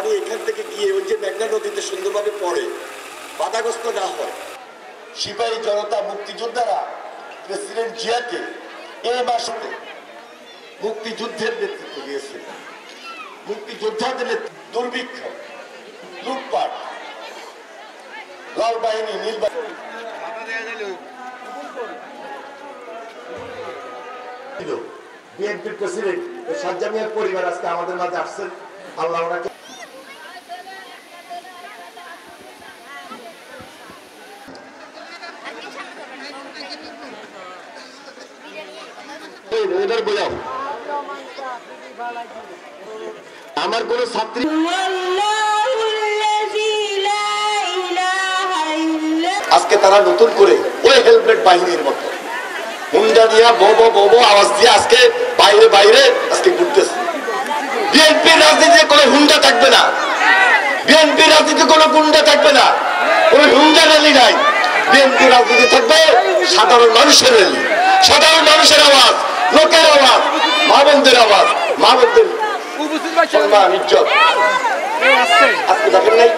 পানি এখান থেকে গিয়ে ওই যে মেঘনা নদীতে সুন্দরভাবে পড়ে, বাধাগ্রস্ত না হয়। সিপাহী জনতা মুক্তিযোদ্ধারা প্রেসিডেন্ট জিয়াকে এই মাসে মুক্তিযুদ্ধের নেতৃত্ব দিয়েছিল। মুক্তিযোদ্ধাদের দুর্ভিক্ষ, লুটপাট, লাল বাহিনী, নীল বাহিনী বিএনপির প্রেসিডেন্ট সাজ্জাদ মিয়ার পরিবার আজকে আমাদের মাঝে আসছেন। আল্লাহ ওনাকে বোঝাও। আমার কোন ছাত্রী আজকে তারা নতুন করে ওই হেলমেট বাহিনীর মতো হুন্ডা দিয়া বো আওয়াজ দিয়ে আজকে বাইরে বাইরে আজকে ঘুরতেছে। বিএনপির রাজনীতিতে কোনো হুন্ডা থাকবে না, বিএনপির রাজনীতিতে কোনো গুন্ডা থাকবে না, কোনো হুন্ডা র্যালি নাই। বিএনপির রাজনীতি থাকবে সাধারণ মানুষের র্যালি, সাধারণ মানুষের আওয়াজ, লোকের আওয়াজ, মা বোনদের আওয়াজ, মা বোনদের সম্মান, ইজ্জত। আজকে দেখেন নাই